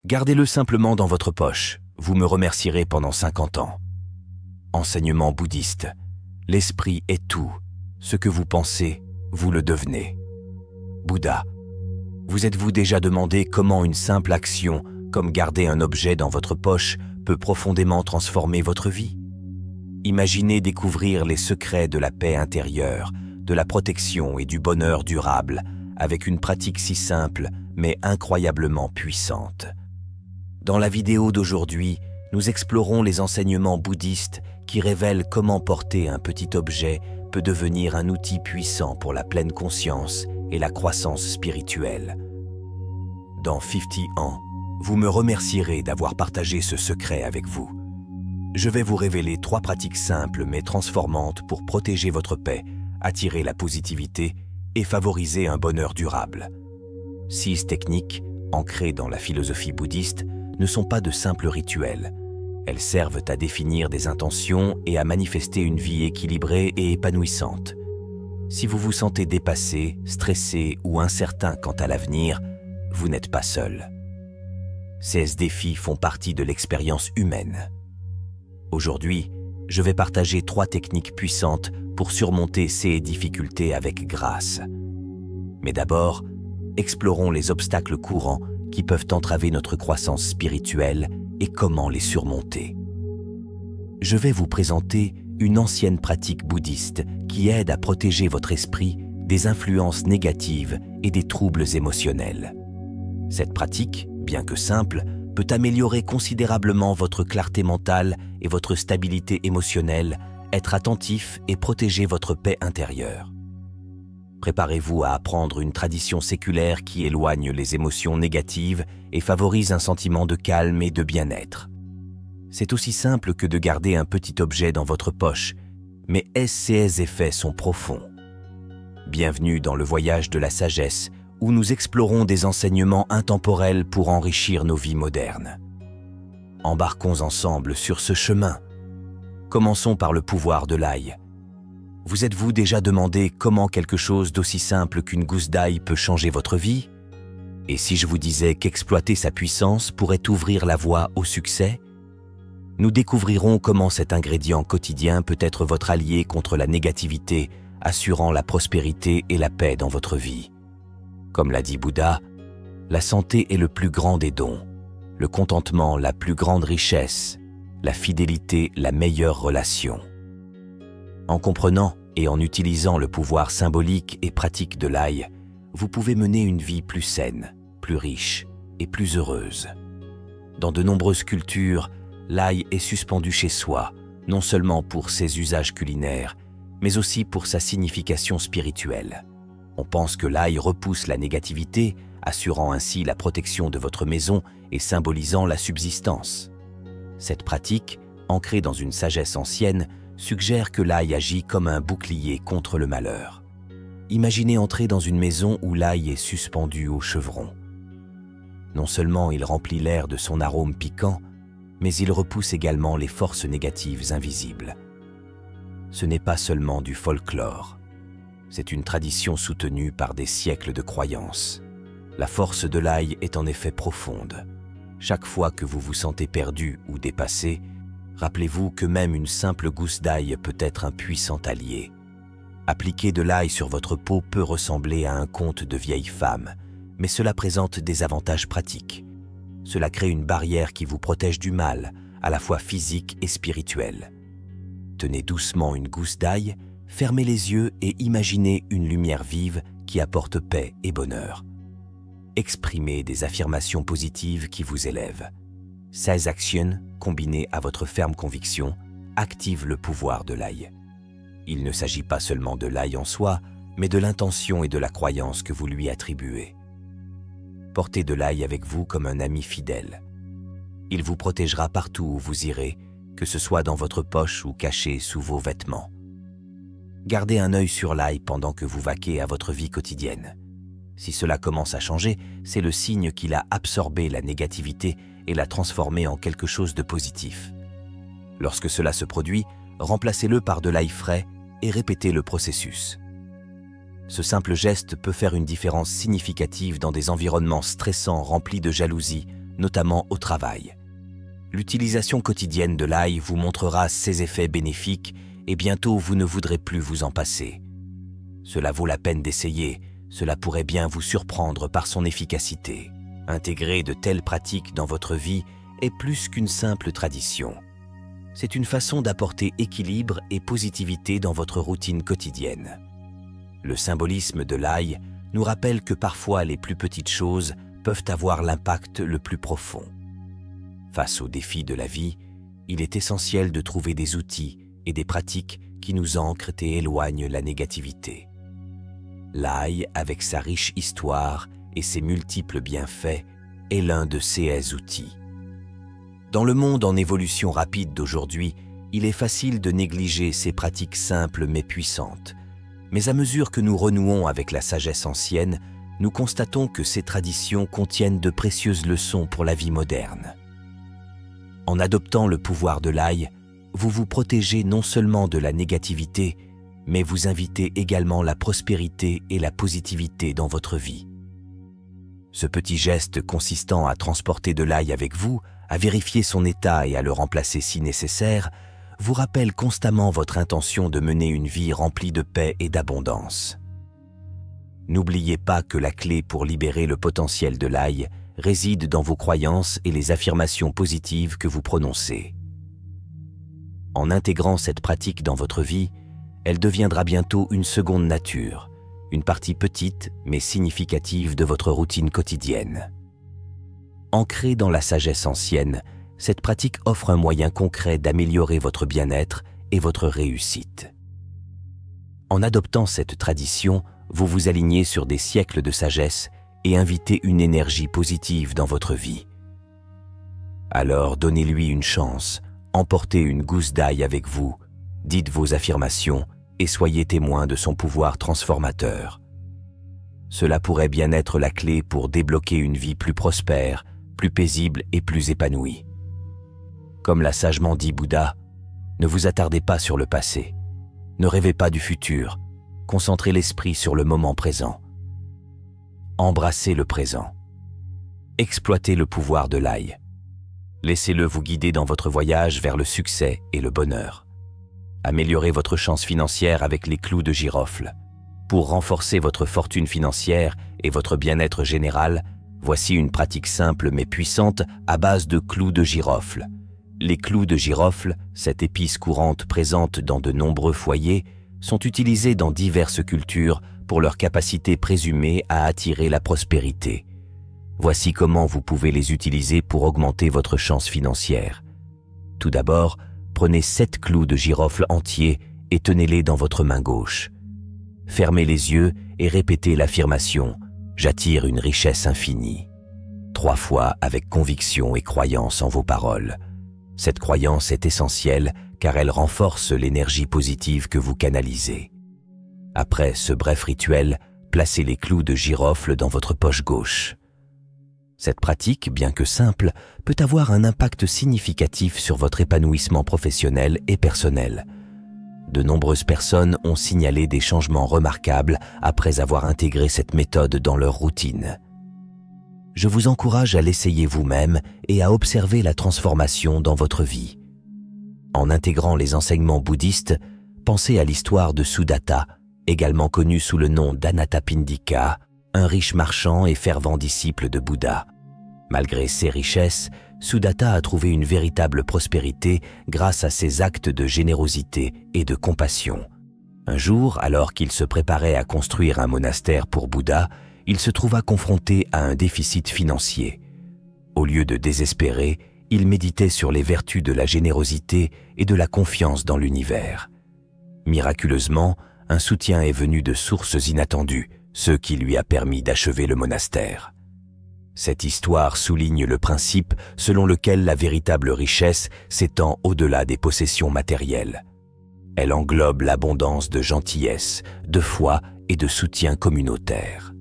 Gardez-le simplement dans votre poche, vous me remercierez pendant 50 ans. Enseignement bouddhiste. L'esprit est tout. Ce que vous pensez, vous le devenez. Bouddha. Vous êtes-vous déjà demandé comment une simple action, comme garder un objet dans votre poche, peut profondément transformer votre vie? Imaginez découvrir les secrets de la paix intérieure, de la protection et du bonheur durable, avec une pratique si simple, mais incroyablement puissante. Dans la vidéo d'aujourd'hui, nous explorons les enseignements bouddhistes qui révèlent comment porter un petit objet peut devenir un outil puissant pour la pleine conscience et la croissance spirituelle. Dans 50 ans, vous me remercierez d'avoir partagé ce secret avec vous. Je vais vous révéler 3 pratiques simples mais transformantes pour protéger votre paix, attirer la positivité et favoriser un bonheur durable. 6 techniques, ancrées dans la philosophie bouddhiste, ne sont pas de simples rituels. Elles servent à définir des intentions et à manifester une vie équilibrée et épanouissante. Si vous vous sentez dépassé, stressé ou incertain quant à l'avenir, vous n'êtes pas seul. Ces défis font partie de l'expérience humaine. Aujourd'hui, je vais partager 3 techniques puissantes pour surmonter ces difficultés avec grâce. Mais d'abord, explorons les obstacles courants qui peuvent entraver notre croissance spirituelle et comment les surmonter. Je vais vous présenter une ancienne pratique bouddhiste qui aide à protéger votre esprit des influences négatives et des troubles émotionnels. Cette pratique, bien que simple, peut améliorer considérablement votre clarté mentale et votre stabilité émotionnelle, être attentif et protéger votre paix intérieure. Préparez-vous à apprendre une tradition séculaire qui éloigne les émotions négatives et favorise un sentiment de calme et de bien-être. C'est aussi simple que de garder un petit objet dans votre poche, mais ces effets sont profonds. Bienvenue dans le voyage de la sagesse, où nous explorons des enseignements intemporels pour enrichir nos vies modernes. Embarquons ensemble sur ce chemin. Commençons par le pouvoir de l'ail. Vous êtes-vous déjà demandé comment quelque chose d'aussi simple qu'une gousse d'ail peut changer votre vie? Et si je vous disais qu'exploiter sa puissance pourrait ouvrir la voie au succès? Nous découvrirons comment cet ingrédient quotidien peut être votre allié contre la négativité, assurant la prospérité et la paix dans votre vie. Comme l'a dit Bouddha, la santé est le plus grand des dons, le contentement la plus grande richesse, la fidélité la meilleure relation. En comprenant et en utilisant le pouvoir symbolique et pratique de l'ail, vous pouvez mener une vie plus saine, plus riche et plus heureuse. Dans de nombreuses cultures, l'ail est suspendu chez soi, non seulement pour ses usages culinaires, mais aussi pour sa signification spirituelle. On pense que l'ail repousse la négativité, assurant ainsi la protection de votre maison et symbolisant la subsistance. Cette pratique, ancrée dans une sagesse ancienne, suggère que l'ail agit comme un bouclier contre le malheur. Imaginez entrer dans une maison où l'ail est suspendu au chevron. Non seulement il remplit l'air de son arôme piquant, mais il repousse également les forces négatives invisibles. Ce n'est pas seulement du folklore. C'est une tradition soutenue par des siècles de croyances. La force de l'ail est en effet profonde. Chaque fois que vous vous sentez perdu ou dépassé, rappelez-vous que même une simple gousse d'ail peut être un puissant allié. Appliquer de l'ail sur votre peau peut ressembler à un conte de vieille femme, mais cela présente des avantages pratiques. Cela crée une barrière qui vous protège du mal, à la fois physique et spirituel. Tenez doucement une gousse d'ail, fermez les yeux et imaginez une lumière vive qui apporte paix et bonheur. Exprimez des affirmations positives qui vous élèvent. Ces actions, combinées à votre ferme conviction, activent le pouvoir de l'ail. Il ne s'agit pas seulement de l'ail en soi, mais de l'intention et de la croyance que vous lui attribuez. Portez de l'ail avec vous comme un ami fidèle. Il vous protégera partout où vous irez, que ce soit dans votre poche ou caché sous vos vêtements. Gardez un œil sur l'ail pendant que vous vaquez à votre vie quotidienne. Si cela commence à changer, c'est le signe qu'il a absorbé la négativité et l'a transformé en quelque chose de positif. Lorsque cela se produit, remplacez-le par de l'ail frais et répétez le processus. Ce simple geste peut faire une différence significative dans des environnements stressants remplis de jalousie, notamment au travail. L'utilisation quotidienne de l'ail vous montrera ses effets bénéfiques et bientôt vous ne voudrez plus vous en passer. Cela vaut la peine d'essayer, cela pourrait bien vous surprendre par son efficacité. Intégrer de telles pratiques dans votre vie est plus qu'une simple tradition. C'est une façon d'apporter équilibre et positivité dans votre routine quotidienne. Le symbolisme de l'ail nous rappelle que parfois les plus petites choses peuvent avoir l'impact le plus profond. Face aux défis de la vie, il est essentiel de trouver des outils et des pratiques qui nous ancrent et éloignent la négativité. L'ail, avec sa riche histoire et ses multiples bienfaits, est l'un de ces outils. Dans le monde en évolution rapide d'aujourd'hui, il est facile de négliger ces pratiques simples mais puissantes. Mais à mesure que nous renouons avec la sagesse ancienne, nous constatons que ces traditions contiennent de précieuses leçons pour la vie moderne. En adoptant le pouvoir de l'ail, vous vous protégez non seulement de la négativité, mais vous invitez également la prospérité et la positivité dans votre vie. Ce petit geste consistant à transporter de l'ail avec vous, à vérifier son état et à le remplacer si nécessaire, vous rappelle constamment votre intention de mener une vie remplie de paix et d'abondance. N'oubliez pas que la clé pour libérer le potentiel de l'ail réside dans vos croyances et les affirmations positives que vous prononcez. En intégrant cette pratique dans votre vie, elle deviendra bientôt une seconde nature, une partie petite mais significative de votre routine quotidienne. Ancrée dans la sagesse ancienne, cette pratique offre un moyen concret d'améliorer votre bien-être et votre réussite. En adoptant cette tradition, vous vous alignez sur des siècles de sagesse et invitez une énergie positive dans votre vie. Alors donnez-lui une chance, emportez une gousse d'ail avec vous, dites vos affirmations et soyez témoin de son pouvoir transformateur. Cela pourrait bien être la clé pour débloquer une vie plus prospère, plus paisible et plus épanouie. Comme l'a sagement dit Bouddha, ne vous attardez pas sur le passé, ne rêvez pas du futur, concentrez l'esprit sur le moment présent. Embrassez le présent. Exploitez le pouvoir de l'ail. Laissez-le vous guider dans votre voyage vers le succès et le bonheur. Améliorez votre chance financière avec les clous de girofle. Pour renforcer votre fortune financière et votre bien-être général, voici une pratique simple mais puissante à base de clous de girofle. Les clous de girofle, cette épice courante présente dans de nombreux foyers, sont utilisés dans diverses cultures pour leur capacité présumée à attirer la prospérité. Voici comment vous pouvez les utiliser pour augmenter votre chance financière. Tout d'abord, prenez 7 clous de girofle entiers et tenez-les dans votre main gauche. Fermez les yeux et répétez l'affirmation « J'attire une richesse infinie » 3 fois avec conviction et croyance en vos paroles. Cette croyance est essentielle car elle renforce l'énergie positive que vous canalisez. Après ce bref rituel, placez les clous de girofle dans votre poche gauche. Cette pratique, bien que simple, peut avoir un impact significatif sur votre épanouissement professionnel et personnel. De nombreuses personnes ont signalé des changements remarquables après avoir intégré cette méthode dans leur routine. Je vous encourage à l'essayer vous-même et à observer la transformation dans votre vie. En intégrant les enseignements bouddhistes, pensez à l'histoire de Sudatta, également connu sous le nom d'Anathapindika, un riche marchand et fervent disciple de Bouddha. Malgré ses richesses, Sudatta a trouvé une véritable prospérité grâce à ses actes de générosité et de compassion. Un jour, alors qu'il se préparait à construire un monastère pour Bouddha, il se trouva confronté à un déficit financier. Au lieu de désespérer, il méditait sur les vertus de la générosité et de la confiance dans l'univers. Miraculeusement, un soutien est venu de sources inattendues, ce qui lui a permis d'achever le monastère. Cette histoire souligne le principe selon lequel la véritable richesse s'étend au-delà des possessions matérielles. Elle englobe l'abondance de gentillesse, de foi et de soutien communautaire.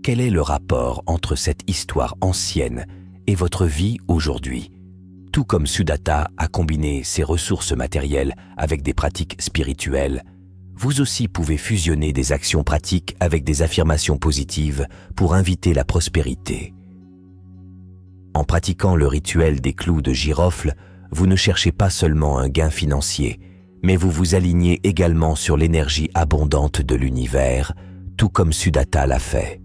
Quel est le rapport entre cette histoire ancienne et votre vie aujourd'hui? Tout comme Sudatta a combiné ses ressources matérielles avec des pratiques spirituelles, vous aussi pouvez fusionner des actions pratiques avec des affirmations positives pour inviter la prospérité. En pratiquant le rituel des clous de girofle, vous ne cherchez pas seulement un gain financier, mais vous vous alignez également sur l'énergie abondante de l'univers, tout comme Sudatta l'a fait.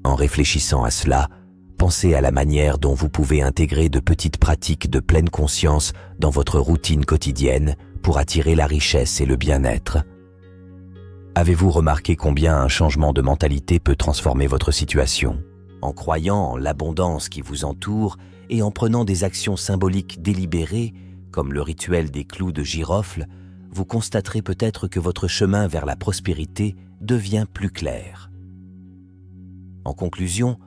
En réfléchissant à cela, pensez à la manière dont vous pouvez intégrer de petites pratiques de pleine conscience dans votre routine quotidienne pour attirer la richesse et le bien-être. Avez-vous remarqué combien un changement de mentalité peut transformer votre situation? En croyant en l'abondance qui vous entoure et en prenant des actions symboliques délibérées, comme le rituel des clous de girofle, vous constaterez peut-être que votre chemin vers la prospérité devient plus clair. En conclusion,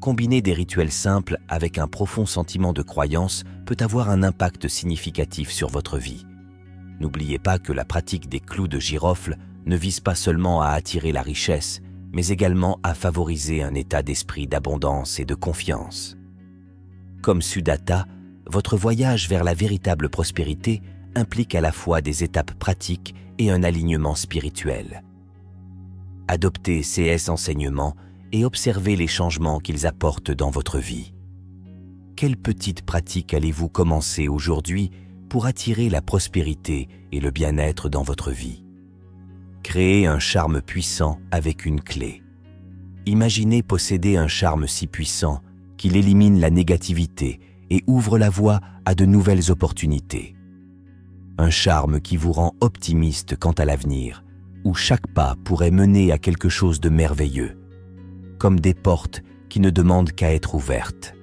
combiner des rituels simples avec un profond sentiment de croyance peut avoir un impact significatif sur votre vie. N'oubliez pas que la pratique des clous de girofle ne vise pas seulement à attirer la richesse, mais également à favoriser un état d'esprit d'abondance et de confiance. Comme Sudatta, votre voyage vers la véritable prospérité implique à la fois des étapes pratiques et un alignement spirituel. Adoptez ces enseignements et observez les changements qu'ils apportent dans votre vie. Quelle petite pratique allez-vous commencer aujourd'hui pour attirer la prospérité et le bien-être dans votre vie? Créez un charme puissant avec une clé. Imaginez posséder un charme si puissant qu'il élimine la négativité et ouvre la voie à de nouvelles opportunités. Un charme qui vous rend optimiste quant à l'avenir, où chaque pas pourrait mener à quelque chose de merveilleux, comme des portes qui ne demandent qu'à être ouvertes.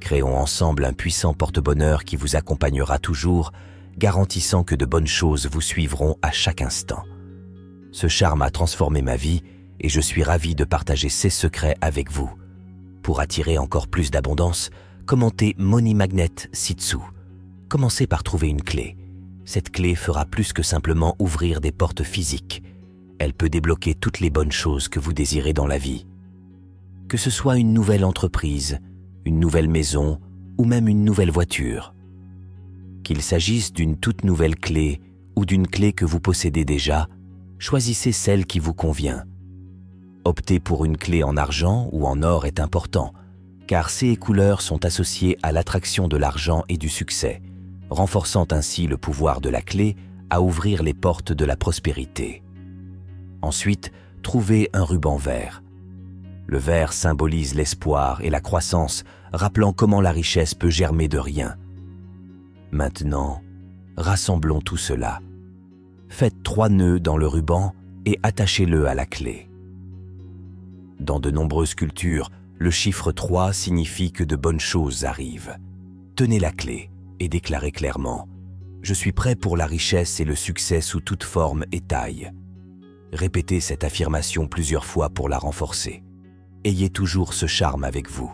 Créons ensemble un puissant porte-bonheur qui vous accompagnera toujours, garantissant que de bonnes choses vous suivront à chaque instant. Ce charme a transformé ma vie et je suis ravi de partager ses secrets avec vous. Pour attirer encore plus d'abondance, commentez Money Magnet ci-dessous. Commencez par trouver une clé. Cette clé fera plus que simplement ouvrir des portes physiques. Elle peut débloquer toutes les bonnes choses que vous désirez dans la vie. Que ce soit une nouvelle entreprise, une nouvelle maison ou même une nouvelle voiture. Qu'il s'agisse d'une toute nouvelle clé ou d'une clé que vous possédez déjà, choisissez celle qui vous convient. Opter pour une clé en argent ou en or est important, car ces couleurs sont associées à l'attraction de l'argent et du succès, renforçant ainsi le pouvoir de la clé à ouvrir les portes de la prospérité. Ensuite, trouvez un ruban vert. Le vert symbolise l'espoir et la croissance, rappelant comment la richesse peut germer de rien. Maintenant, rassemblons tout cela. Faites 3 nœuds dans le ruban et attachez-le à la clé. Dans de nombreuses cultures, le chiffre 3 signifie que de bonnes choses arrivent. Tenez la clé et déclarez clairement « Je suis prêt pour la richesse et le succès sous toute forme et taille ». Répétez cette affirmation plusieurs fois pour la renforcer. Ayez toujours ce charme avec vous.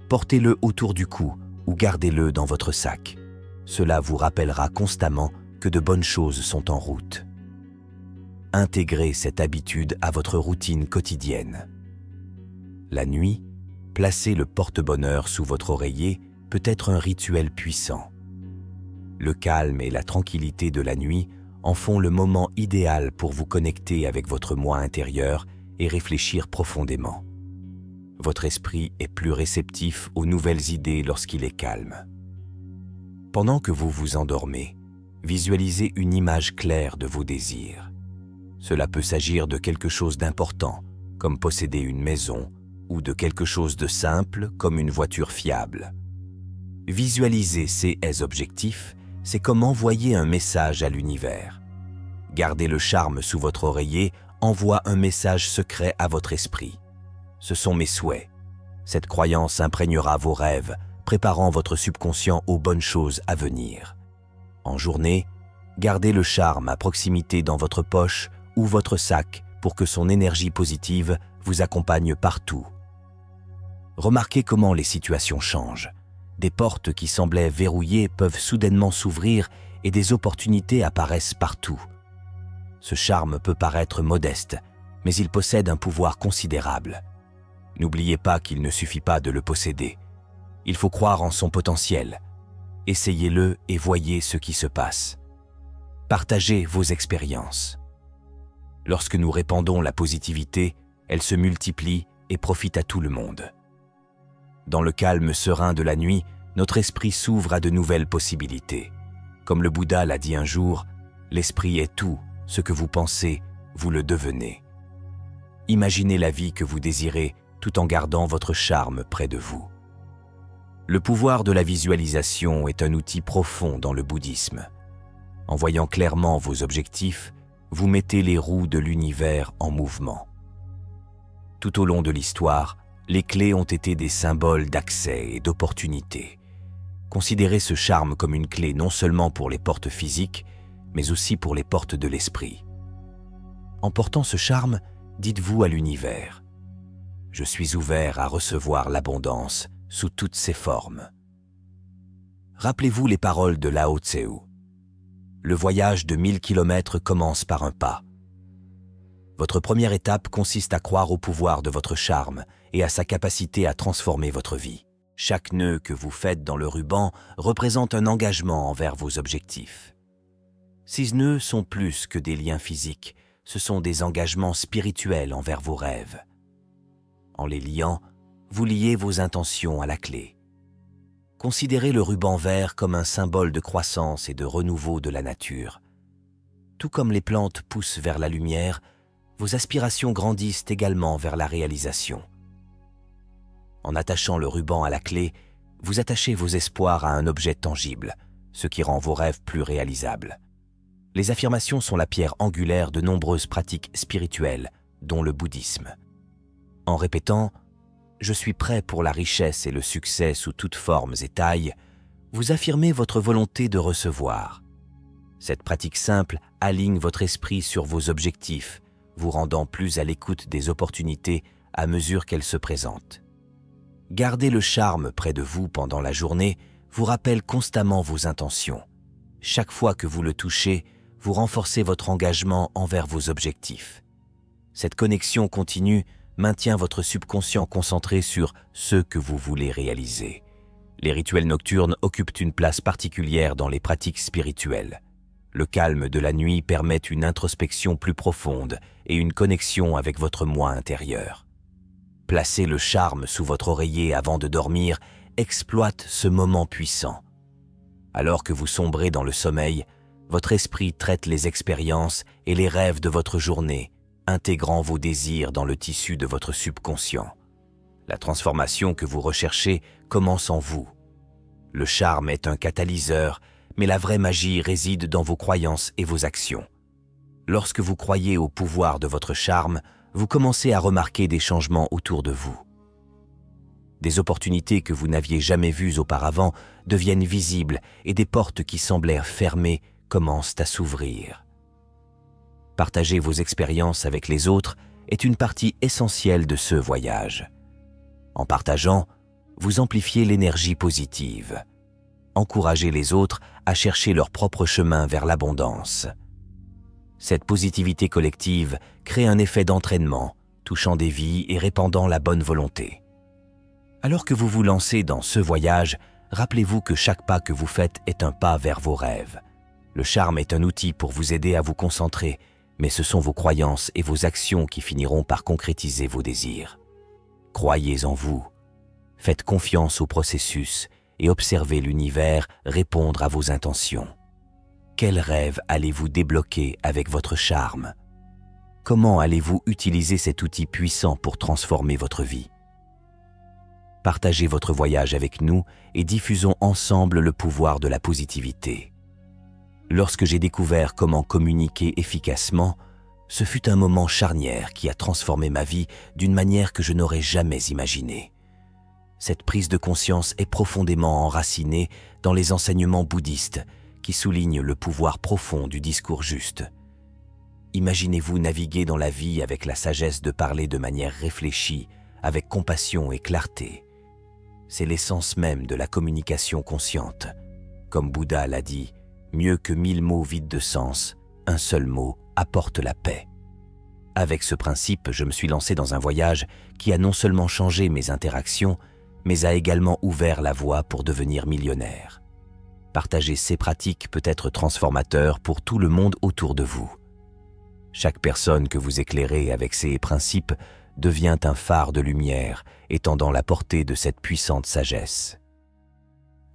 Portez-le autour du cou ou gardez-le dans votre sac. Cela vous rappellera constamment que de bonnes choses sont en route. Intégrez cette habitude à votre routine quotidienne. La nuit, placer le porte-bonheur sous votre oreiller peut être un rituel puissant. Le calme et la tranquillité de la nuit en font le moment idéal pour vous connecter avec votre moi intérieur et réfléchir profondément. Votre esprit est plus réceptif aux nouvelles idées lorsqu'il est calme. Pendant que vous vous endormez, visualisez une image claire de vos désirs. Cela peut s'agir de quelque chose d'important, comme posséder une maison, ou de quelque chose de simple, comme une voiture fiable. Visualiser ces objectifs, c'est comme envoyer un message à l'univers. Garder le charme sous votre oreiller envoie un message secret à votre esprit. Ce sont mes souhaits. Cette croyance imprégnera vos rêves, préparant votre subconscient aux bonnes choses à venir. En journée, gardez le charme à proximité dans votre poche ou votre sac pour que son énergie positive vous accompagne partout. Remarquez comment les situations changent. Des portes qui semblaient verrouillées peuvent soudainement s'ouvrir et des opportunités apparaissent partout. Ce charme peut paraître modeste, mais il possède un pouvoir considérable. N'oubliez pas qu'il ne suffit pas de le posséder. Il faut croire en son potentiel. Essayez-le et voyez ce qui se passe. Partagez vos expériences. Lorsque nous répandons la positivité, elle se multiplie et profite à tout le monde. Dans le calme serein de la nuit, notre esprit s'ouvre à de nouvelles possibilités. Comme le Bouddha l'a dit un jour, l'esprit est tout, ce que vous pensez, vous le devenez. Imaginez la vie que vous désirez tout en gardant votre charme près de vous. Le pouvoir de la visualisation est un outil profond dans le bouddhisme. En voyant clairement vos objectifs, vous mettez les roues de l'univers en mouvement. Tout au long de l'histoire, les clés ont été des symboles d'accès et d'opportunité. Considérez ce charme comme une clé non seulement pour les portes physiques, mais aussi pour les portes de l'esprit. En portant ce charme, dites-vous à l'univers « Je suis ouvert à recevoir l'abondance sous toutes ses formes. » Rappelez-vous les paroles de Lao Tse. Le voyage de 1000 km commence par un pas. Votre première étape consiste à croire au pouvoir de votre charme et à sa capacité à transformer votre vie. Chaque nœud que vous faites dans le ruban représente un engagement envers vos objectifs. Ces nœuds sont plus que des liens physiques, ce sont des engagements spirituels envers vos rêves. En les liant, vous liez vos intentions à la clé. Considérez le ruban vert comme un symbole de croissance et de renouveau de la nature. Tout comme les plantes poussent vers la lumière, vos aspirations grandissent également vers la réalisation. En attachant le ruban à la clé, vous attachez vos espoirs à un objet tangible, ce qui rend vos rêves plus réalisables. Les affirmations sont la pierre angulaire de nombreuses pratiques spirituelles, dont le bouddhisme. En répétant « Je suis prêt pour la richesse et le succès sous toutes formes et tailles », vous affirmez votre volonté de recevoir. Cette pratique simple aligne votre esprit sur vos objectifs, vous rendant plus à l'écoute des opportunités à mesure qu'elles se présentent. Garder le charme près de vous pendant la journée vous rappelle constamment vos intentions. Chaque fois que vous le touchez, vous renforcez votre engagement envers vos objectifs. Cette connexion continue maintient votre subconscient concentré sur ce que vous voulez réaliser. Les rituels nocturnes occupent une place particulière dans les pratiques spirituelles. Le calme de la nuit permet une introspection plus profonde et une connexion avec votre moi intérieur. Placez le charme sous votre oreiller avant de dormir, exploite ce moment puissant. Alors que vous sombrez dans le sommeil, votre esprit traite les expériences et les rêves de votre journée, intégrant vos désirs dans le tissu de votre subconscient. La transformation que vous recherchez commence en vous. Le charme est un catalyseur, mais la vraie magie réside dans vos croyances et vos actions. Lorsque vous croyez au pouvoir de votre charme, vous commencez à remarquer des changements autour de vous. Des opportunités que vous n'aviez jamais vues auparavant deviennent visibles et des portes qui semblaient fermées commencent à s'ouvrir. Partager vos expériences avec les autres est une partie essentielle de ce voyage. En partageant, vous amplifiez l'énergie positive. Encouragez les autres à chercher leur propre chemin vers l'abondance. Cette positivité collective crée un effet d'entraînement, touchant des vies et répandant la bonne volonté. Alors que vous vous lancez dans ce voyage, rappelez-vous que chaque pas que vous faites est un pas vers vos rêves. Le charme est un outil pour vous aider à vous concentrer, mais ce sont vos croyances et vos actions qui finiront par concrétiser vos désirs. Croyez en vous, faites confiance au processus et observez l'univers répondre à vos intentions. Quels rêves allez-vous débloquer avec votre charme? Comment allez-vous utiliser cet outil puissant pour transformer votre vie? Partagez votre voyage avec nous et diffusons ensemble le pouvoir de la positivité. Lorsque j'ai découvert comment communiquer efficacement, ce fut un moment charnière qui a transformé ma vie d'une manière que je n'aurais jamais imaginée. Cette prise de conscience est profondément enracinée dans les enseignements bouddhistes qui soulignent le pouvoir profond du discours juste. Imaginez-vous naviguer dans la vie avec la sagesse de parler de manière réfléchie, avec compassion et clarté. C'est l'essence même de la communication consciente. Comme Bouddha l'a dit, mieux que 1000 mots vides de sens, un seul mot apporte la paix. Avec ce principe, je me suis lancé dans un voyage qui a non seulement changé mes interactions, mais a également ouvert la voie pour devenir millionnaire. Partager ces pratiques peut être transformateur pour tout le monde autour de vous. Chaque personne que vous éclairez avec ces principes devient un phare de lumière, étendant la portée de cette puissante sagesse.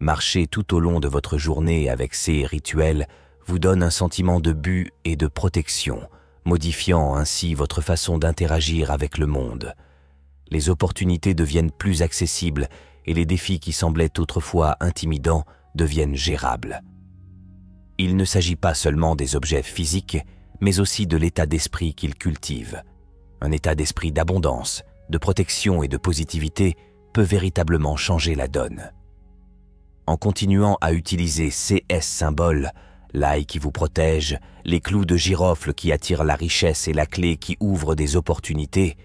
Marcher tout au long de votre journée avec ces rituels vous donne un sentiment de but et de protection, modifiant ainsi votre façon d'interagir avec le monde. Les opportunités deviennent plus accessibles et les défis qui semblaient autrefois intimidants deviennent gérables. Il ne s'agit pas seulement des objets physiques, mais aussi de l'état d'esprit qu'ils cultivent. Un état d'esprit d'abondance, de protection et de positivité peut véritablement changer la donne. En continuant à utiliser CS symboles, l'ail qui vous protège, les clous de girofle qui attirent la richesse et la clé qui ouvre des opportunités,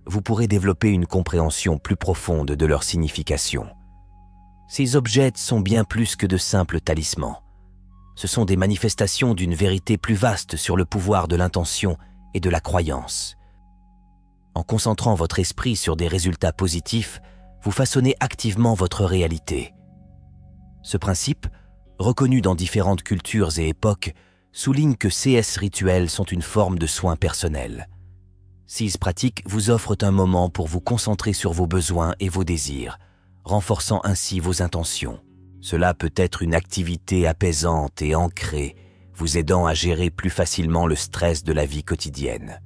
vous pourrez développer une compréhension plus profonde de leur signification. Ces objets sont bien plus que de simples talismans. Ce sont des manifestations d'une vérité plus vaste sur le pouvoir de l'intention et de la croyance. En concentrant votre esprit sur des résultats positifs, vous façonnez activement votre réalité. Ce principe, reconnu dans différentes cultures et époques, souligne que CS rituels sont une forme de soin personnel. Ces pratiques vous offrent un moment pour vous concentrer sur vos besoins et vos désirs, renforçant ainsi vos intentions. Cela peut être une activité apaisante et ancrée, vous aidant à gérer plus facilement le stress de la vie quotidienne.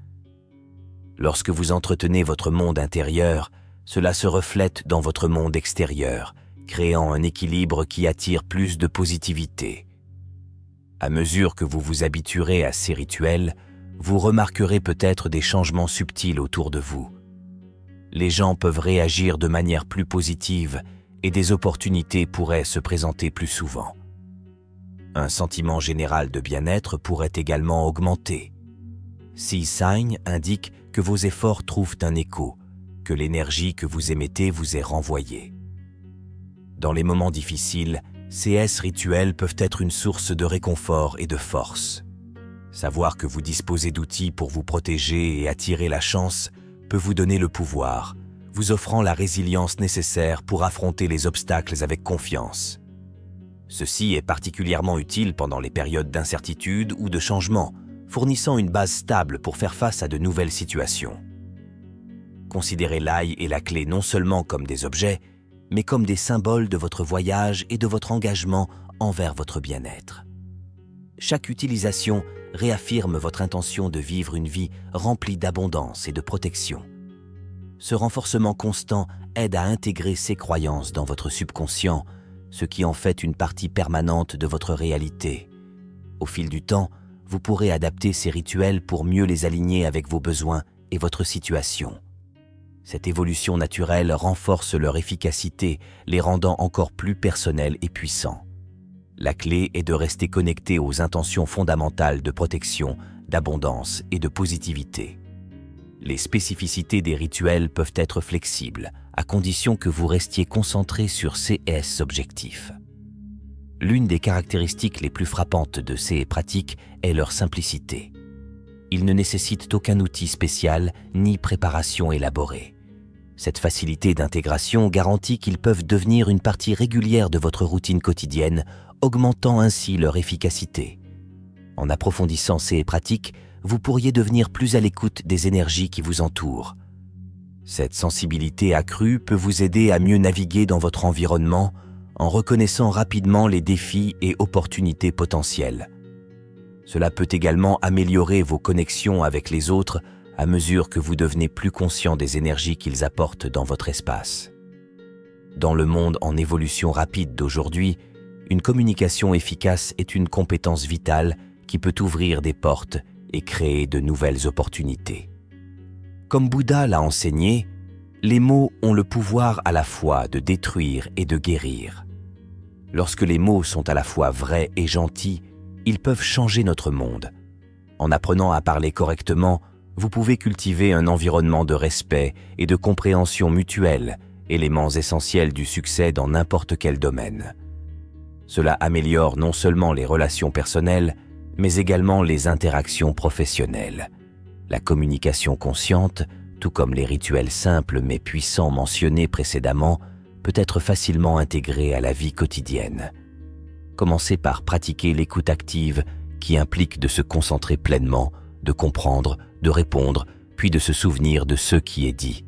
Lorsque vous entretenez votre monde intérieur, cela se reflète dans votre monde extérieur, créant un équilibre qui attire plus de positivité. À mesure que vous vous habituerez à ces rituels, vous remarquerez peut-être des changements subtils autour de vous. Les gens peuvent réagir de manière plus positive et des opportunités pourraient se présenter plus souvent. Un sentiment général de bien-être pourrait également augmenter. Ces signes indiquent que vos efforts trouvent un écho, que l'énergie que vous émettez vous est renvoyée. Dans les moments difficiles, CS rituels peuvent être une source de réconfort et de force. Savoir que vous disposez d'outils pour vous protéger et attirer la chance peut vous donner le pouvoir, vous offrant la résilience nécessaire pour affronter les obstacles avec confiance. Ceci est particulièrement utile pendant les périodes d'incertitude ou de changement, fournissant une base stable pour faire face à de nouvelles situations. Considérez l'ail et la clé non seulement comme des objets, mais comme des symboles de votre voyage et de votre engagement envers votre bien-être. Chaque utilisation réaffirme votre intention de vivre une vie remplie d'abondance et de protection. Ce renforcement constant aide à intégrer ces croyances dans votre subconscient, ce qui en fait une partie permanente de votre réalité. Au fil du temps, vous pourrez adapter ces rituels pour mieux les aligner avec vos besoins et votre situation. Cette évolution naturelle renforce leur efficacité, les rendant encore plus personnels et puissants. La clé est de rester connecté aux intentions fondamentales de protection, d'abondance et de positivité. Les spécificités des rituels peuvent être flexibles, à condition que vous restiez concentré sur CS objectifs. L'une des caractéristiques les plus frappantes de ces pratiques est leur simplicité. Ils ne nécessitent aucun outil spécial ni préparation élaborée. Cette facilité d'intégration garantit qu'ils peuvent devenir une partie régulière de votre routine quotidienne, augmentant ainsi leur efficacité. En approfondissant ces pratiques, vous pourriez devenir plus à l'écoute des énergies qui vous entourent. Cette sensibilité accrue peut vous aider à mieux naviguer dans votre environnement en reconnaissant rapidement les défis et opportunités potentielles. Cela peut également améliorer vos connexions avec les autres à mesure que vous devenez plus conscient des énergies qu'ils apportent dans votre espace. Dans le monde en évolution rapide d'aujourd'hui, une communication efficace est une compétence vitale qui peut ouvrir des portes et créer de nouvelles opportunités. Comme Bouddha l'a enseigné, les mots ont le pouvoir à la fois de détruire et de guérir. Lorsque les mots sont à la fois vrais et gentils, ils peuvent changer notre monde. En apprenant à parler correctement, vous pouvez cultiver un environnement de respect et de compréhension mutuelle, éléments essentiels du succès dans n'importe quel domaine. Cela améliore non seulement les relations personnelles, mais également les interactions professionnelles. La communication consciente, tout comme les rituels simples mais puissants mentionnés précédemment, peut être facilement intégrée à la vie quotidienne. Commencez par pratiquer l'écoute active qui implique de se concentrer pleinement, de comprendre, de répondre, puis de se souvenir de ce qui est dit.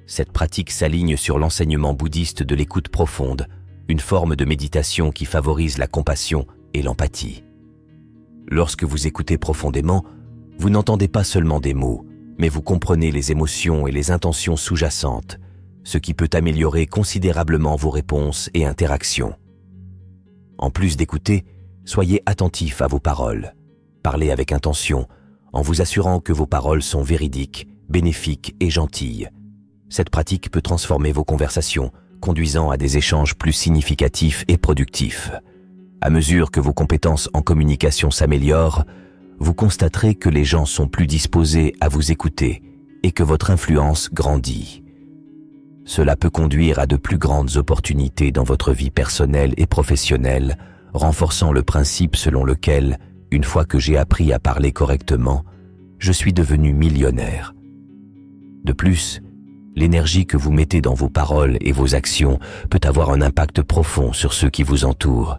Cette pratique s'aligne sur l'enseignement bouddhiste de l'écoute profonde, une forme de méditation qui favorise la compassion et l'empathie. Lorsque vous écoutez profondément, vous n'entendez pas seulement des mots, mais vous comprenez les émotions et les intentions sous-jacentes, ce qui peut améliorer considérablement vos réponses et interactions. En plus d'écouter, soyez attentif à vos paroles. Parlez avec intention, en vous assurant que vos paroles sont véridiques, bénéfiques et gentilles. Cette pratique peut transformer vos conversations, conduisant à des échanges plus significatifs et productifs. À mesure que vos compétences en communication s'améliorent, vous constaterez que les gens sont plus disposés à vous écouter et que votre influence grandit. Cela peut conduire à de plus grandes opportunités dans votre vie personnelle et professionnelle, renforçant le principe selon lequel, une fois que j'ai appris à parler correctement, je suis devenu millionnaire. De plus, l'énergie que vous mettez dans vos paroles et vos actions peut avoir un impact profond sur ceux qui vous entourent.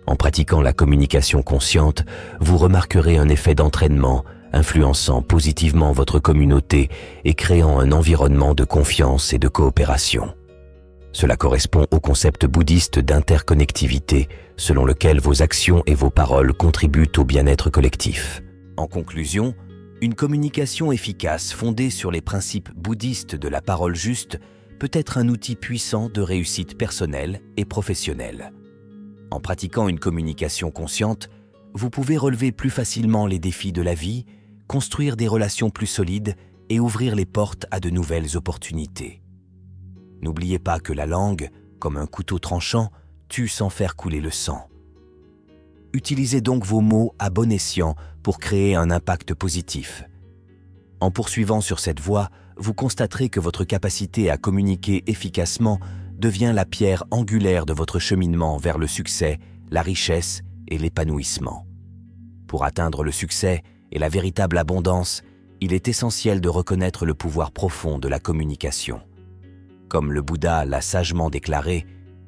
En pratiquant la communication consciente, vous remarquerez un effet d'entraînement, influençant positivement votre communauté et créant un environnement de confiance et de coopération. Cela correspond au concept bouddhiste d'interconnectivité, selon lequel vos actions et vos paroles contribuent au bien-être collectif. En conclusion, une communication efficace fondée sur les principes bouddhistes de la parole juste peut être un outil puissant de réussite personnelle et professionnelle. En pratiquant une communication consciente, vous pouvez relever plus facilement les défis de la vie, construire des relations plus solides et ouvrir les portes à de nouvelles opportunités. N'oubliez pas que la langue, comme un couteau tranchant, tue sans faire couler le sang. Utilisez donc vos mots à bon escient pour créer un impact positif. En poursuivant sur cette voie, vous constaterez que votre capacité à communiquer efficacement devient la pierre angulaire de votre cheminement vers le succès, la richesse et l'épanouissement. Pour atteindre le succès et la véritable abondance, il est essentiel de reconnaître le pouvoir profond de la communication. Comme le Bouddha l'a sagement déclaré,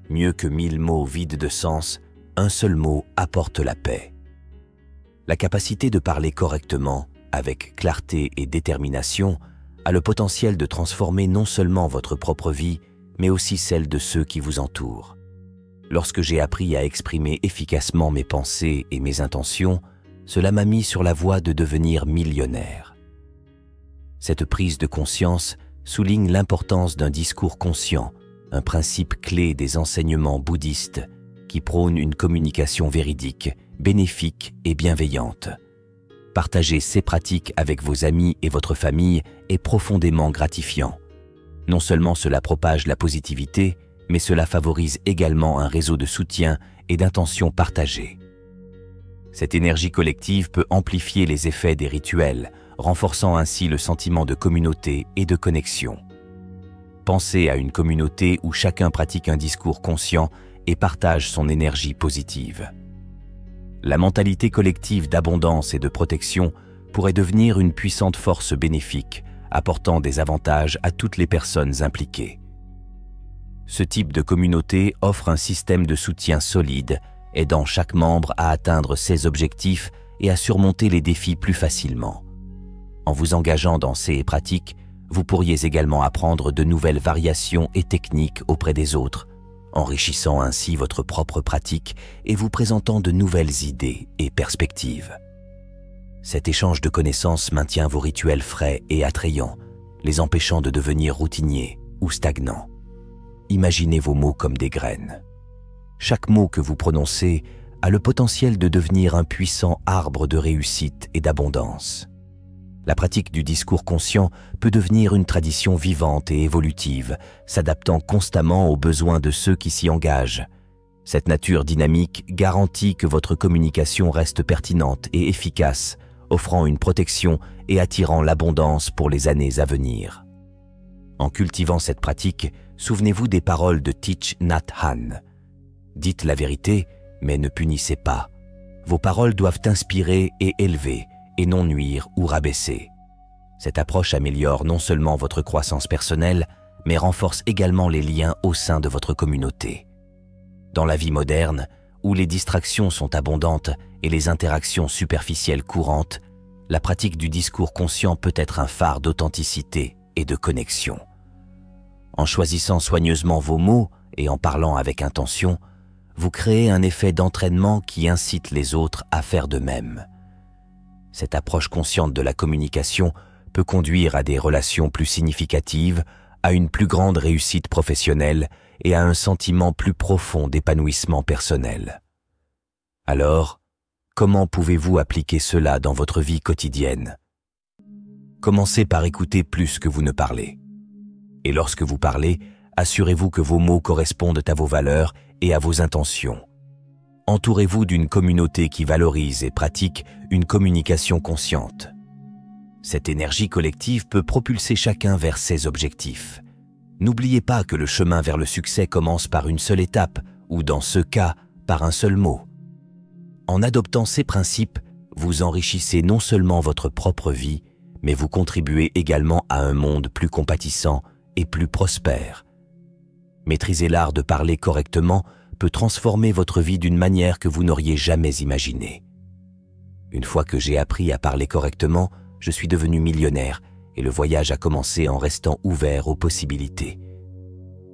mieux que 1000 mots vides de sens, un seul mot apporte la paix. La capacité de parler correctement, avec clarté et détermination, a le potentiel de transformer non seulement votre propre vie, mais aussi celle de ceux qui vous entourent. Lorsque j'ai appris à exprimer efficacement mes pensées et mes intentions, cela m'a mis sur la voie de devenir millionnaire. Cette prise de conscience souligne l'importance d'un discours conscient, un principe clé des enseignements bouddhistes qui prône une communication véridique, bénéfique et bienveillante. Partager ces pratiques avec vos amis et votre famille est profondément gratifiant. Non seulement cela propage la positivité, mais cela favorise également un réseau de soutien et d'intentions partagées. Cette énergie collective peut amplifier les effets des rituels, renforçant ainsi le sentiment de communauté et de connexion. Pensez à une communauté où chacun pratique un discours conscient et partage son énergie positive. La mentalité collective d'abondance et de protection pourrait devenir une puissante force bénéfique, apportant des avantages à toutes les personnes impliquées. Ce type de communauté offre un système de soutien solide, aidant chaque membre à atteindre ses objectifs et à surmonter les défis plus facilement. En vous engageant dans ces pratiques, vous pourriez également apprendre de nouvelles variations et techniques auprès des autres, enrichissant ainsi votre propre pratique et vous présentant de nouvelles idées et perspectives. Cet échange de connaissances maintient vos rituels frais et attrayants, les empêchant de devenir routiniers ou stagnants. Imaginez vos mots comme des graines. Chaque mot que vous prononcez a le potentiel de devenir un puissant arbre de réussite et d'abondance. La pratique du discours conscient peut devenir une tradition vivante et évolutive, s'adaptant constamment aux besoins de ceux qui s'y engagent. Cette nature dynamique garantit que votre communication reste pertinente et efficace, offrant une protection et attirant l'abondance pour les années à venir. En cultivant cette pratique, souvenez-vous des paroles de Thich Nhat Hanh. Dites la vérité, mais ne punissez pas. Vos paroles doivent inspirer et élever, et non nuire ou rabaisser. Cette approche améliore non seulement votre croissance personnelle, mais renforce également les liens au sein de votre communauté. Dans la vie moderne, où les distractions sont abondantes et les interactions superficielles courantes, la pratique du discours conscient peut être un phare d'authenticité et de connexion. En choisissant soigneusement vos mots et en parlant avec intention, vous créez un effet d'entraînement qui incite les autres à faire de même. Cette approche consciente de la communication peut conduire à des relations plus significatives, à une plus grande réussite professionnelle et à un sentiment plus profond d'épanouissement personnel. Alors, comment pouvez-vous appliquer cela dans votre vie quotidienne? Commencez par écouter plus que vous ne parlez. Et lorsque vous parlez, assurez-vous que vos mots correspondent à vos valeurs et à vos intentions. Entourez-vous d'une communauté qui valorise et pratique une communication consciente. Cette énergie collective peut propulser chacun vers ses objectifs. N'oubliez pas que le chemin vers le succès commence par une seule étape, ou dans ce cas, par un seul mot. En adoptant ces principes, vous enrichissez non seulement votre propre vie, mais vous contribuez également à un monde plus compatissant et plus prospère. Maîtriser l'art de parler correctement peut transformer votre vie d'une manière que vous n'auriez jamais imaginée. Une fois que j'ai appris à parler correctement, je suis devenu millionnaire et le voyage a commencé en restant ouvert aux possibilités.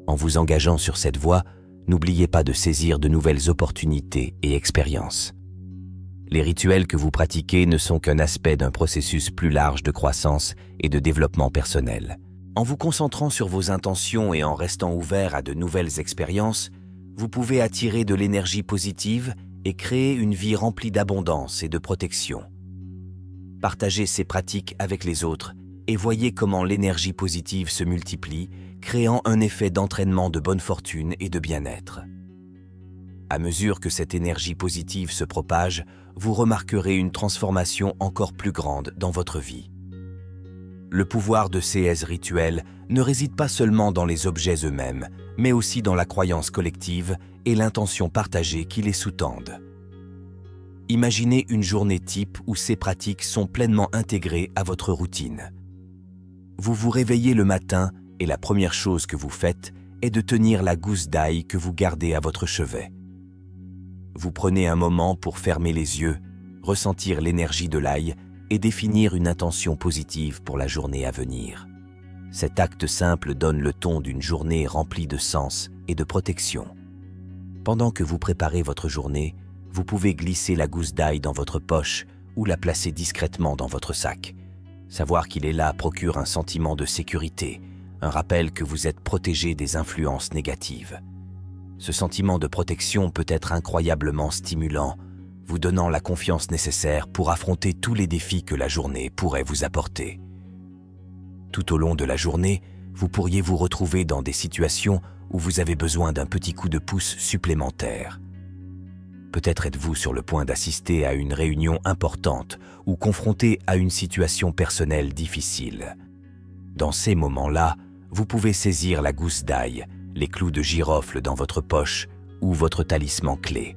En vous engageant sur cette voie, n'oubliez pas de saisir de nouvelles opportunités et expériences. Les rituels que vous pratiquez ne sont qu'un aspect d'un processus plus large de croissance et de développement personnel. En vous concentrant sur vos intentions et en restant ouvert à de nouvelles expériences, vous pouvez attirer de l'énergie positive et créer une vie remplie d'abondance et de protection. Partagez ces pratiques avec les autres et voyez comment l'énergie positive se multiplie, créant un effet d'entraînement de bonne fortune et de bien-être. À mesure que cette énergie positive se propage, vous remarquerez une transformation encore plus grande dans votre vie. Le pouvoir de ces rituels ne réside pas seulement dans les objets eux-mêmes, mais aussi dans la croyance collective et l'intention partagée qui les sous-tendent. Imaginez une journée type où ces pratiques sont pleinement intégrées à votre routine. Vous vous réveillez le matin et la première chose que vous faites est de tenir la gousse d'ail que vous gardez à votre chevet. Vous prenez un moment pour fermer les yeux, ressentir l'énergie de l'ail et définir une intention positive pour la journée à venir. Cet acte simple donne le ton d'une journée remplie de sens et de protection. Pendant que vous préparez votre journée, vous pouvez glisser la gousse d'ail dans votre poche ou la placer discrètement dans votre sac. Savoir qu'il est là procure un sentiment de sécurité, un rappel que vous êtes protégé des influences négatives. Ce sentiment de protection peut être incroyablement stimulant, vous donnant la confiance nécessaire pour affronter tous les défis que la journée pourrait vous apporter. Tout au long de la journée, vous pourriez vous retrouver dans des situations où vous avez besoin d'un petit coup de pouce supplémentaire. Peut-être êtes-vous sur le point d'assister à une réunion importante ou confronté à une situation personnelle difficile. Dans ces moments-là, vous pouvez saisir la gousse d'ail, les clous de girofle dans votre poche ou votre talisman clé.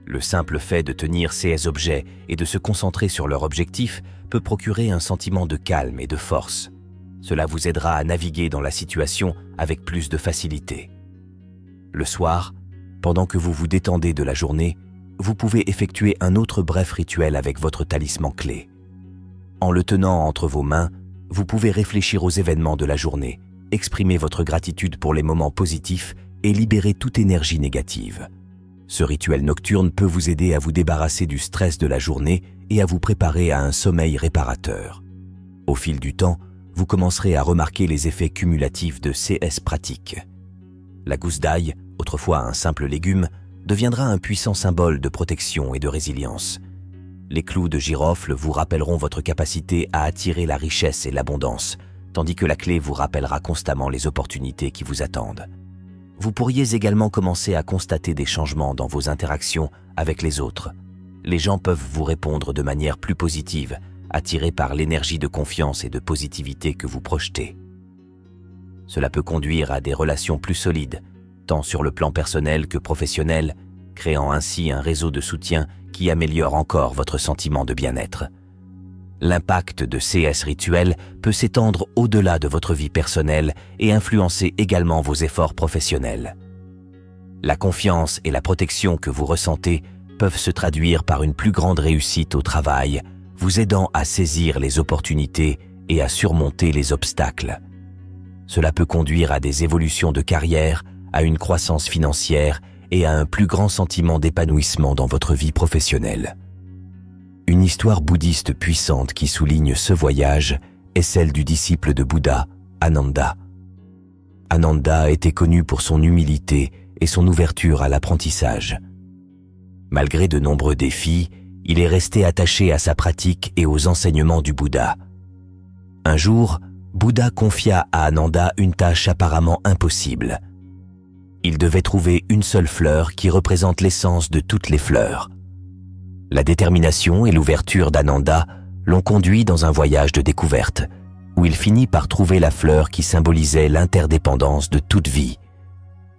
Le simple fait de tenir ces objets et de se concentrer sur leur objectif peut procurer un sentiment de calme et de force. Cela vous aidera à naviguer dans la situation avec plus de facilité. Le soir, pendant que vous vous détendez de la journée, vous pouvez effectuer un autre bref rituel avec votre talisman clé. En le tenant entre vos mains, vous pouvez réfléchir aux événements de la journée, exprimer votre gratitude pour les moments positifs et libérer toute énergie négative. Ce rituel nocturne peut vous aider à vous débarrasser du stress de la journée et à vous préparer à un sommeil réparateur. Au fil du temps, vous commencerez à remarquer les effets cumulatifs de ces pratiques. La gousse d'ail, autrefois un simple légume, deviendra un puissant symbole de protection et de résilience. Les clous de girofle vous rappelleront votre capacité à attirer la richesse et l'abondance, tandis que la clé vous rappellera constamment les opportunités qui vous attendent. Vous pourriez également commencer à constater des changements dans vos interactions avec les autres. Les gens peuvent vous répondre de manière plus positive, attirés par l'énergie de confiance et de positivité que vous projetez. Cela peut conduire à des relations plus solides, tant sur le plan personnel que professionnel, créant ainsi un réseau de soutien qui améliore encore votre sentiment de bien-être. L'impact de ces rituels peut s'étendre au-delà de votre vie personnelle et influencer également vos efforts professionnels. La confiance et la protection que vous ressentez peuvent se traduire par une plus grande réussite au travail, vous aidant à saisir les opportunités et à surmonter les obstacles. Cela peut conduire à des évolutions de carrière, à une croissance financière et à un plus grand sentiment d'épanouissement dans votre vie professionnelle. Une histoire bouddhiste puissante qui souligne ce voyage est celle du disciple de Bouddha, Ananda. Ananda était connu pour son humilité et son ouverture à l'apprentissage. Malgré de nombreux défis, il est resté attaché à sa pratique et aux enseignements du Bouddha. Un jour, Bouddha confia à Ananda une tâche apparemment impossible. Il devait trouver une seule fleur qui représente l'essence de toutes les fleurs. La détermination et l'ouverture d'Ananda l'ont conduit dans un voyage de découverte, où il finit par trouver la fleur qui symbolisait l'interdépendance de toute vie.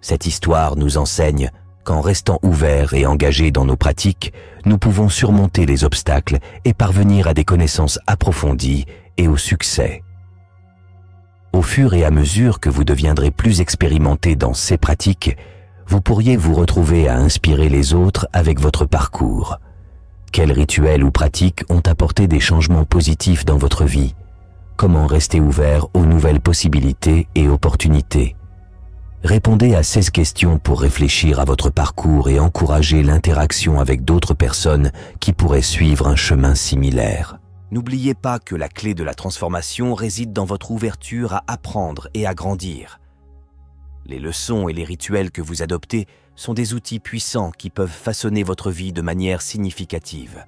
Cette histoire nous enseigne qu'en restant ouverts et engagés dans nos pratiques, nous pouvons surmonter les obstacles et parvenir à des connaissances approfondies et au succès. Au fur et à mesure que vous deviendrez plus expérimenté dans ces pratiques, vous pourriez vous retrouver à inspirer les autres avec votre parcours. Quels rituels ou pratiques ont apporté des changements positifs dans votre vie? Comment rester ouvert aux nouvelles possibilités et opportunités? Répondez à 16 questions pour réfléchir à votre parcours et encourager l'interaction avec d'autres personnes qui pourraient suivre un chemin similaire. N'oubliez pas que la clé de la transformation réside dans votre ouverture à apprendre et à grandir. Les leçons et les rituels que vous adoptez sont des outils puissants qui peuvent façonner votre vie de manière significative.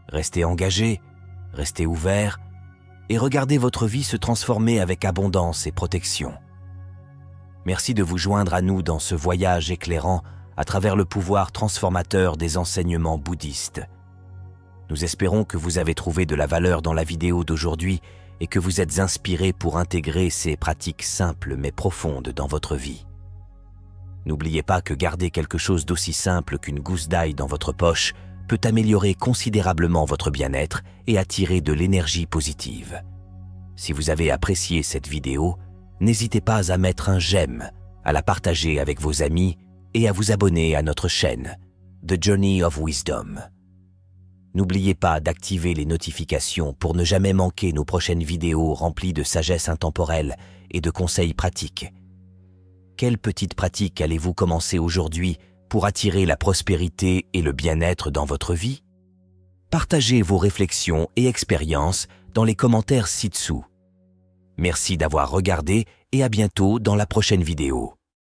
Restez engagé, restez ouvert et regardez votre vie se transformer avec abondance et protection. Merci de vous joindre à nous dans ce voyage éclairant à travers le pouvoir transformateur des enseignements bouddhistes. Nous espérons que vous avez trouvé de la valeur dans la vidéo d'aujourd'hui et que vous êtes inspiré pour intégrer ces pratiques simples mais profondes dans votre vie. N'oubliez pas que garder quelque chose d'aussi simple qu'une gousse d'ail dans votre poche peut améliorer considérablement votre bien-être et attirer de l'énergie positive. Si vous avez apprécié cette vidéo, n'hésitez pas à mettre un j'aime, à la partager avec vos amis et à vous abonner à notre chaîne, The Journey of Wisdom. N'oubliez pas d'activer les notifications pour ne jamais manquer nos prochaines vidéos remplies de sagesse intemporelle et de conseils pratiques. Quelle petite pratique allez-vous commencer aujourd'hui pour attirer la prospérité et le bien-être dans votre vie? Partagez vos réflexions et expériences dans les commentaires ci-dessous. Merci d'avoir regardé et à bientôt dans la prochaine vidéo.